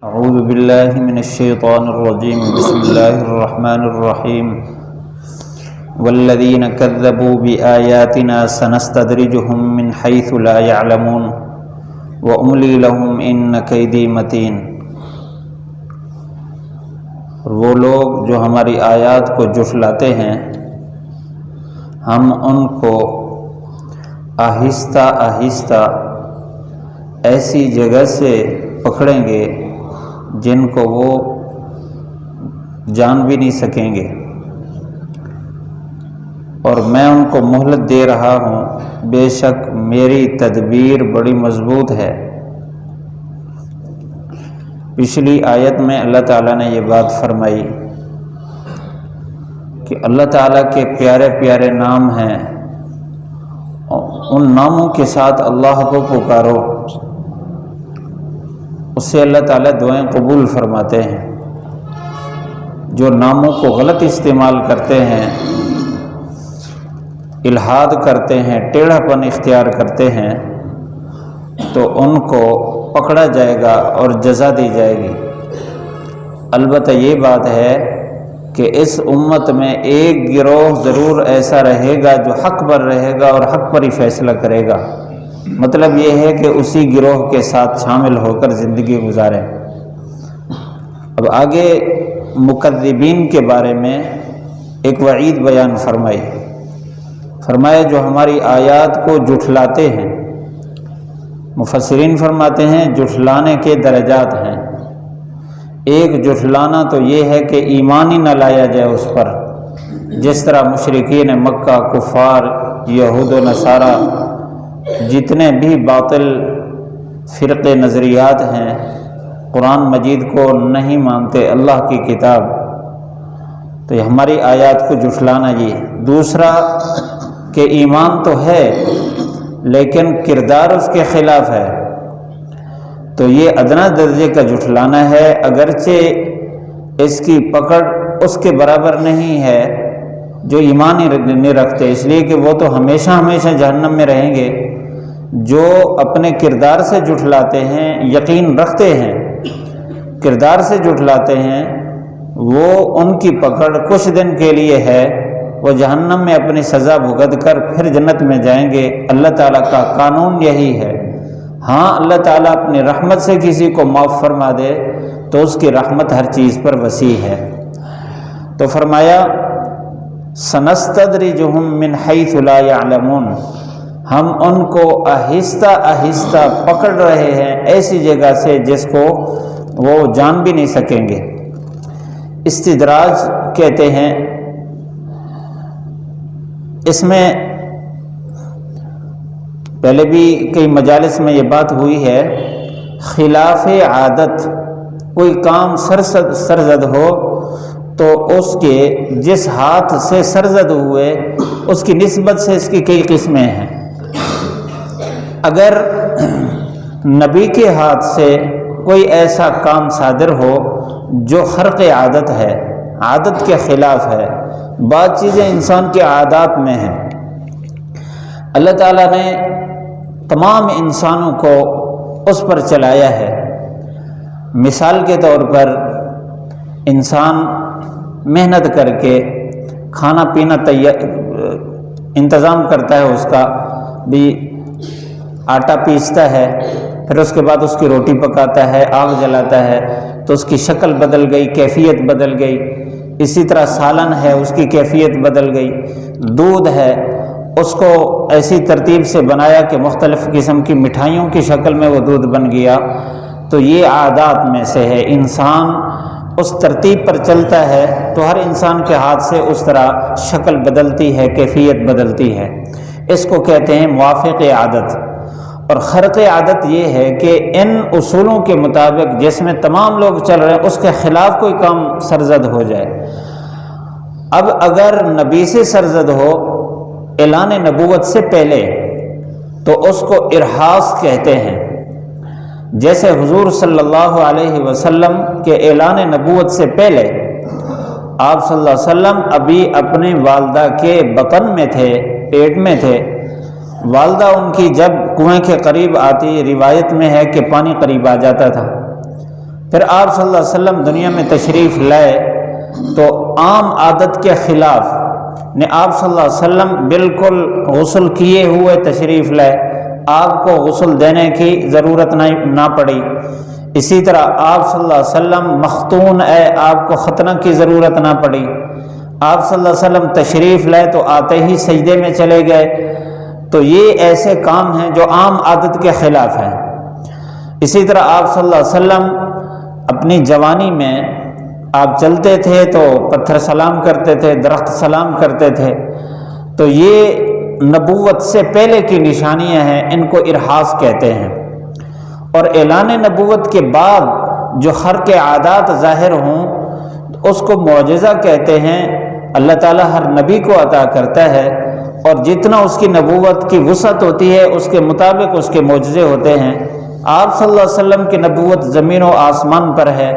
اعوذ باللہ من الشیطان الرجیم بسم اللہ الرحمن الرحیم والذین کذبوا بآیاتنا سنستدرجهم من حیث لا یعلمون واملی لهم ان کیدی متین۔ اور وہ لوگ جو ہماری آیات کو جھٹلاتے ہیں ہم ان کو آہستہ آہستہ ایسی جگہ سے پکڑیں گے جن کو وہ جان بھی نہیں سکیں گے، اور میں ان کو مہلت دے رہا ہوں، بے شک میری تدبیر بڑی مضبوط ہے۔ پچھلی آیت میں اللہ تعالیٰ نے یہ بات فرمائی کہ اللہ تعالیٰ کے پیارے پیارے نام ہیں، ان ناموں کے ساتھ اللہ کو پکارو، اس سے اللہ تعالیٰ دعائیں قبول فرماتے ہیں۔ جو ناموں کو غلط استعمال کرتے ہیں، الحاد کرتے ہیں، ٹیڑھا پن اختیار کرتے ہیں، تو ان کو پکڑا جائے گا اور جزا دی جائے گی۔ البتہ یہ بات ہے کہ اس امت میں ایک گروہ ضرور ایسا رہے گا جو حق پر رہے گا اور حق پر ہی فیصلہ کرے گا۔ مطلب یہ ہے کہ اسی گروہ کے ساتھ شامل ہو کر زندگی گزاریں۔ اب آگے مکذبین کے بارے میں ایک وعید بیان فرمایا جو ہماری آیات کو جھٹلاتے ہیں۔ مفسرین فرماتے ہیں جھٹلانے کے درجات ہیں۔ ایک جھٹلانا تو یہ ہے کہ ایمان ہی نہ لایا جائے اس پر، جس طرح مشرکین مکہ، کفار، یہود و نصارہ، جتنے بھی باطل فرقے نظریات ہیں، قرآن مجید کو نہیں مانتے، اللہ کی کتاب، تو یہ ہماری آیات کو جھٹلانا یہ ہے۔ دوسرا کہ ایمان تو ہے لیکن کردار اس کے خلاف ہے، تو یہ ادنا درجے کا جھٹلانا ہے، اگرچہ اس کی پکڑ اس کے برابر نہیں ہے جو ایمان ہی نہیں رکھتے، اس لیے کہ وہ تو ہمیشہ ہمیشہ جہنم میں رہیں گے۔ جو اپنے کردار سے جھٹلاتے ہیں، یقین رکھتے ہیں، کردار سے جھٹلاتے ہیں، وہ ان کی پکڑ کچھ دن کے لیے ہے، وہ جہنم میں اپنی سزا بھگت کر پھر جنت میں جائیں گے۔ اللہ تعالیٰ کا قانون یہی ہے۔ ہاں اللہ تعالیٰ اپنی رحمت سے کسی کو معاف فرما دے تو اس کی رحمت ہر چیز پر وسیع ہے۔ تو فرمایا سنستدرجہم من حیث لا یعلمون، ہم ان کو آہستہ آہستہ پکڑ رہے ہیں ایسی جگہ سے جس کو وہ جان بھی نہیں سکیں گے۔ استدراج کہتے ہیں، اس میں پہلے بھی کئی مجالس میں یہ بات ہوئی ہے، خلاف عادت کوئی کام سرزد ہو تو اس کے جس ہاتھ سے سرزد ہوئے اس کی نسبت سے اس کی کئی قسمیں ہیں۔ اگر نبی کے ہاتھ سے کوئی ایسا کام صادر ہو جو خرق عادت ہے، عادت کے خلاف ہے، بعض چیزیں انسان کے عادات میں ہیں، اللہ تعالیٰ نے تمام انسانوں کو اس پر چلایا ہے۔ مثال کے طور پر انسان محنت کر کے کھانا پینا انتظام کرتا ہے، اس کا بھی آٹا پیستا ہے، پھر اس کے بعد اس کی روٹی پکاتا ہے، آگ جلاتا ہے، تو اس کی شکل بدل گئی، کیفیت بدل گئی۔ اسی طرح سالن ہے، اس کی کیفیت بدل گئی۔ دودھ ہے، اس کو ایسی ترتیب سے بنایا کہ مختلف قسم کی مٹھائیوں کی شکل میں وہ دودھ بن گیا۔ تو یہ عادات میں سے ہے، انسان اس ترتیب پر چلتا ہے تو ہر انسان کے ہاتھ سے اس طرح شکل بدلتی ہے، کیفیت بدلتی ہے۔ اس کو کہتے ہیں موافق عادت۔ اور خرق عادت یہ ہے کہ ان اصولوں کے مطابق جس میں تمام لوگ چل رہے ہیں اس کے خلاف کوئی کام سرزد ہو جائے۔ اب اگر نبی سے سرزد ہو اعلان نبوت سے پہلے تو اس کو ارہاس کہتے ہیں، جیسے حضور صلی اللہ علیہ وسلم کے اعلان نبوت سے پہلے آپ صلی اللہ علیہ وسلم ابھی اپنی والدہ کے بطن میں تھے، پیٹ میں تھے۔ والدہ ان کی جب کنویں کے قریب آتی، روایت میں ہے کہ پانی قریب آ جاتا تھا، پھر آپ صلی اللہ علیہ وسلم دنیا میں تشریف لائے تو عام عادت کے خلاف نے آپ صلی اللہ علیہ وسلم بالکل غسل کیے ہوئے تشریف لائے، آپ کو غسل دینے کی ضرورت نہ پڑی۔ اسی طرح آپ صلی اللہ علیہ وسلم مختون آپ کو ختنہ کی ضرورت نہ پڑی۔ آپ صلی اللہ علیہ وسلم تشریف لائے تو آتے ہی سجدے میں چلے گئے۔ تو یہ ایسے کام ہیں جو عام عادت کے خلاف ہیں۔ اسی طرح آپ صلی اللہ علیہ وسلم اپنی جوانی میں آپ چلتے تھے تو پتھر سلام کرتے تھے، درخت سلام کرتے تھے، تو یہ نبوت سے پہلے کی نشانیاں ہیں، ان کو ارحاس کہتے ہیں۔ اور اعلان نبوت کے بعد جو خرق عادات ظاہر ہوں اس کو معجزہ کہتے ہیں۔ اللہ تعالیٰ ہر نبی کو عطا کرتا ہے، اور جتنا اس کی نبوت کی وسعت ہوتی ہے اس کے مطابق اس کے معجزے ہوتے ہیں۔ آپ صلی اللہ علیہ وسلم کی نبوت زمین و آسمان پر ہے،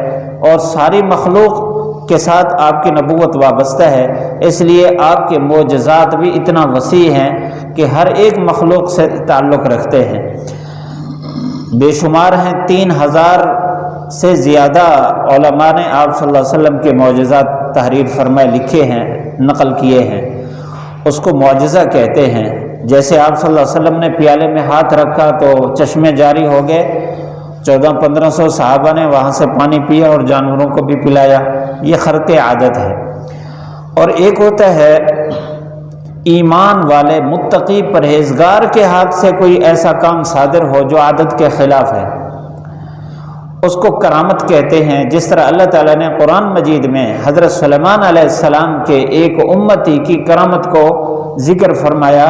اور ساری مخلوق کے ساتھ آپ کی نبوت وابستہ ہے، اس لیے آپ کے معجزات بھی اتنا وسیع ہیں کہ ہر ایک مخلوق سے تعلق رکھتے ہیں۔ بے شمار ہیں، 3000 سے زیادہ علماء نے آپ صلی اللہ علیہ وسلم کے معجزات تحریر فرمائے، لکھے ہیں، نقل کیے ہیں، اس کو معجزہ کہتے ہیں۔ جیسے آپ صلی اللہ علیہ وسلم نے پیالے میں ہاتھ رکھا تو چشمے جاری ہو گئے، 1400-1500 صحابہ نے وہاں سے پانی پیا اور جانوروں کو بھی پلایا، یہ خرق عادت ہے۔ اور ایک ہوتا ہے ایمان والے متقی پرہیزگار کے ہاتھ سے کوئی ایسا کام صادر ہو جو عادت کے خلاف ہے، اس کو کرامت کہتے ہیں۔ جس طرح اللہ تعالیٰ نے قرآن مجید میں حضرت سلیمان علیہ السلام کے ایک امتی کی کرامت کو ذکر فرمایا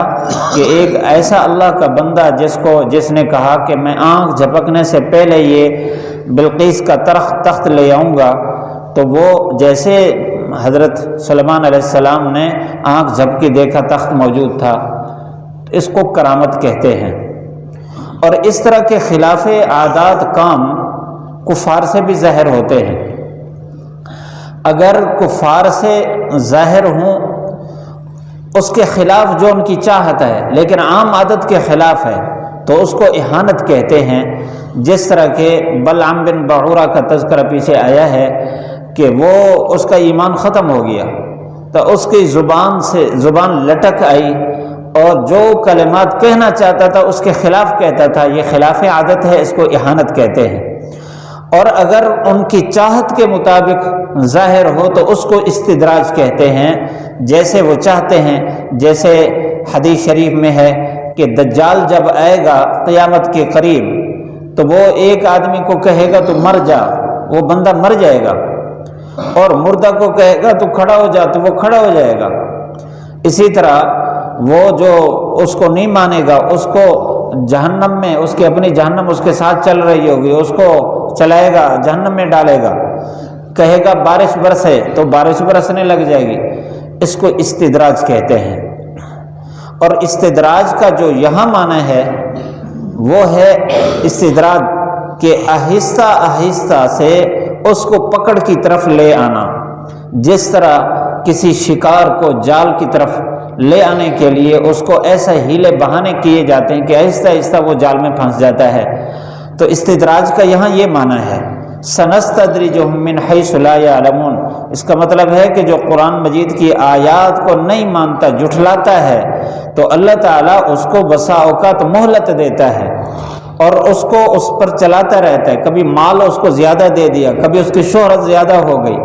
کہ ایک ایسا اللہ کا بندہ جس نے کہا کہ میں آنکھ جھپکنے سے پہلے یہ بلقیس کا تخت لے آؤں گا، تو وہ جیسے حضرت سلیمان علیہ السلام نے آنکھ جھپکی دیکھا تخت موجود تھا، اس کو کرامت کہتے ہیں۔ اور اس طرح کے خلاف عادات کام کفار سے بھی ظاہر ہوتے ہیں۔ اگر کفار سے ظاہر ہوں اس کے خلاف جو ان کی چاہت ہے، لیکن عام عادت کے خلاف ہے، تو اس کو اہانت کہتے ہیں۔ جس طرح کہ بلعام بن بعورہ کا تذکرہ پیچھے آیا ہے کہ وہ اس کا ایمان ختم ہو گیا، تو اس کی زبان لٹک آئی اور جو کلمات کہنا چاہتا تھا اس کے خلاف کہتا تھا، یہ خلاف عادت ہے، اس کو اہانت کہتے ہیں۔ اور اگر ان کی چاہت کے مطابق ظاہر ہو تو اس کو استدراج کہتے ہیں، جیسے وہ چاہتے ہیں۔ جیسے حدیث شریف میں ہے کہ دجال جب آئے گا قیامت کے قریب تو وہ ایک آدمی کو کہے گا تو مر جا، وہ بندہ مر جائے گا، اور مردہ کو کہے گا تو کھڑا ہو جا، تو وہ کھڑا ہو جائے گا۔ اسی طرح وہ جو اس کو نہیں مانے گا اس کو جہنم میں، اس کی اپنی جہنم اس کے ساتھ چل رہی ہوگی، اس کو چلائے گا، جہنم میں ڈالے گا، کہے گا بارش برسے تو بارش برسنے لگ جائے گی۔ اس کو استدراج کہتے ہیں۔ اور استدراج کا جو یہاں معنی ہے وہ ہے استدراج کہ آہستہ آہستہ سے اس کو پکڑ کی طرف لے آنا، جس طرح کسی شکار کو جال کی طرف لے آنے کے لیے اس کو ایسا ہیلے بہانے کیے جاتے ہیں کہ آہستہ آہستہ وہ جال میں پھنس جاتا ہے۔ تو استدراج کا یہاں یہ معنی ہے، سنستدرجہم من حیث لا یعلمون۔ اس کا مطلب ہے کہ جو قرآن مجید کی آیات کو نہیں مانتا، جھٹلاتا ہے، تو اللہ تعالیٰ اس کو بسا اوقات مہلت دیتا ہے اور اس کو اس پر چلاتا رہتا ہے۔ کبھی مال اس کو زیادہ دے دیا، کبھی اس کی شہرت زیادہ ہو گئی،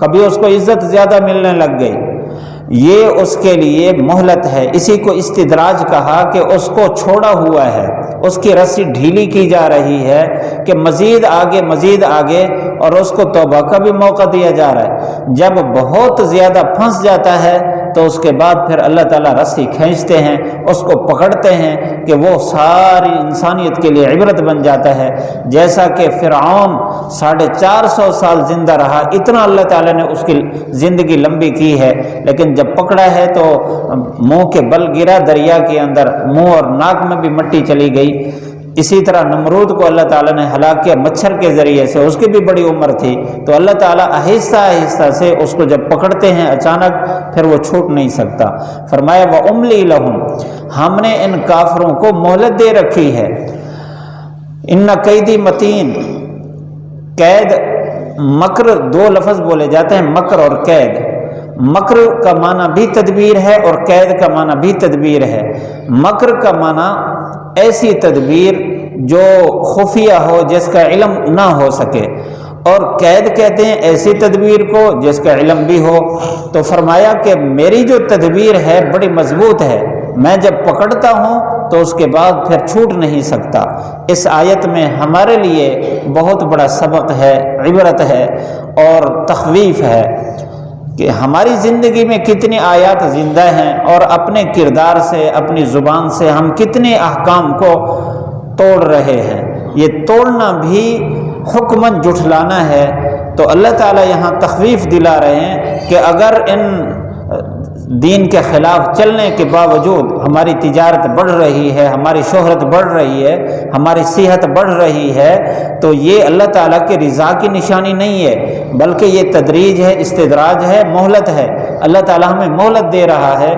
کبھی اس کو عزت زیادہ ملنے لگ گئی، یہ اس کے لیے مہلت ہے۔ اسی کو استدراج کہا کہ اس کو چھوڑا ہوا ہے، اس کی رسی ڈھیلی کی جا رہی ہے کہ مزید آگے، اور اس کو توبہ کا بھی موقع دیا جا رہا ہے۔ جب بہت زیادہ پھنس جاتا ہے تو اس کے بعد پھر اللہ تعالیٰ رسی کھینچتے ہیں، اس کو پکڑتے ہیں کہ وہ ساری انسانیت کے لیے عبرت بن جاتا ہے۔ جیسا کہ فرعون 450 سال زندہ رہا، اتنا اللہ تعالیٰ نے اس کی زندگی لمبی کی ہے، لیکن جب پکڑا ہے تو منہ کے بل گرا دریا کے اندر، منہ اور ناک میں بھی مٹی چلی گئی۔ اسی طرح نمرود کو اللہ تعالیٰ نے ہلاک کیا مچھر کے ذریعے سے، اس کی بھی بڑی عمر تھی، تو اللہ تعالیٰ آہستہ آہستہ سے اس کو جب پکڑتے ہیں اچانک، پھر وہ چھوٹ نہیں سکتا۔ فرمایا وَأُمْلِي لَهُمْ، ہم نے ان کافروں کو مہلت دے رکھی ہے۔ ان قیدی متین، قید مکر دو لفظ بولے جاتے ہیں، مکر اور قید۔ مکر کا معنی بھی تدبیر ہے اور قید کا معنی بھی تدبیر ہے۔ مکر کا معنی ایسی تدبیر جو خفیہ ہو، جس کا علم نہ ہو سکے، اور قید کہتے ہیں ایسی تدبیر کو جس کا علم بھی ہو۔ تو فرمایا کہ میری جو تدبیر ہے بڑی مضبوط ہے، میں جب پکڑتا ہوں تو اس کے بعد پھر چھوٹ نہیں سکتا۔ اس آیت میں ہمارے لیے بہت بڑا سبق ہے، عبرت ہے اور تخویف ہے کہ ہماری زندگی میں کتنی آیات زندہ ہیں، اور اپنے کردار سے، اپنی زبان سے ہم کتنے احکام کو توڑ رہے ہیں۔ یہ توڑنا بھی حکماً جھٹلانا ہے۔ تو اللہ تعالیٰ یہاں تخویف دلا رہے ہیں کہ اگر ان دین کے خلاف چلنے کے باوجود ہماری تجارت بڑھ رہی ہے، ہماری شہرت بڑھ رہی ہے، ہماری صحت بڑھ رہی ہے، تو یہ اللہ تعالیٰ کی رضا کی نشانی نہیں ہے، بلکہ یہ تدریج ہے، استدراج ہے، مہلت ہے۔ اللہ تعالیٰ ہمیں مہلت دے رہا ہے۔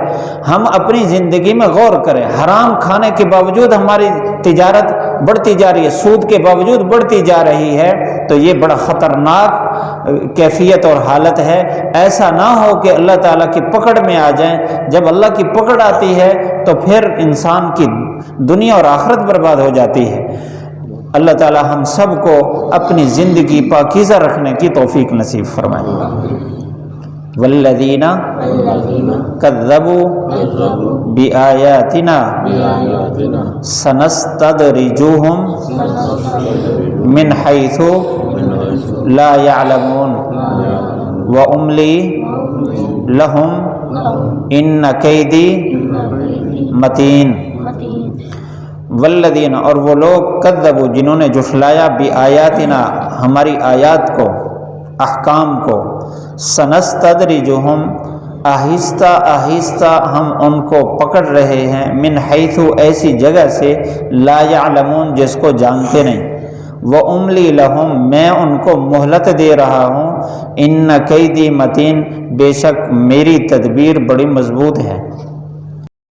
ہم اپنی زندگی میں غور کریں، حرام کھانے کے باوجود ہماری تجارت بڑھتی جا رہی ہے، سود کے باوجود بڑھتی جا رہی ہے، تو یہ بڑا خطرناک کیفیت اور حالت ہے۔ ایسا نہ ہو کہ اللہ تعالیٰ کی پکڑ میں آ جائیں۔ جب اللہ کی پکڑ آتی ہے تو پھر انسان کی دنیا اور آخرت برباد ہو جاتی ہے۔ اللہ تعالیٰ ہم سب کو اپنی زندگی پاکیزہ رکھنے کی توفیق نصیب فرمائے۔ والذین کذبوا بآیاتنا سنستدرجهم من حیث لا يعلمون واملی لهم ان کیدی متین۔ والذین، اور وہ لوگ، کذبوا، جنہوں نے جھٹلایا، بآیاتنا، ہماری آیات کو، احکام کو، سنستدرجہم، آہستہ آہستہ ہم ان کو پکڑ رہے ہیں، من حیث، ایسی جگہ سے، لا یعلمون، جس کو جانتے نہیں، وَأُمْلِي لَهُمْ، میں ان کو مہلت دے رہا ہوں، ان کیدی متین، بے شک میری تدبیر بڑی مضبوط ہے۔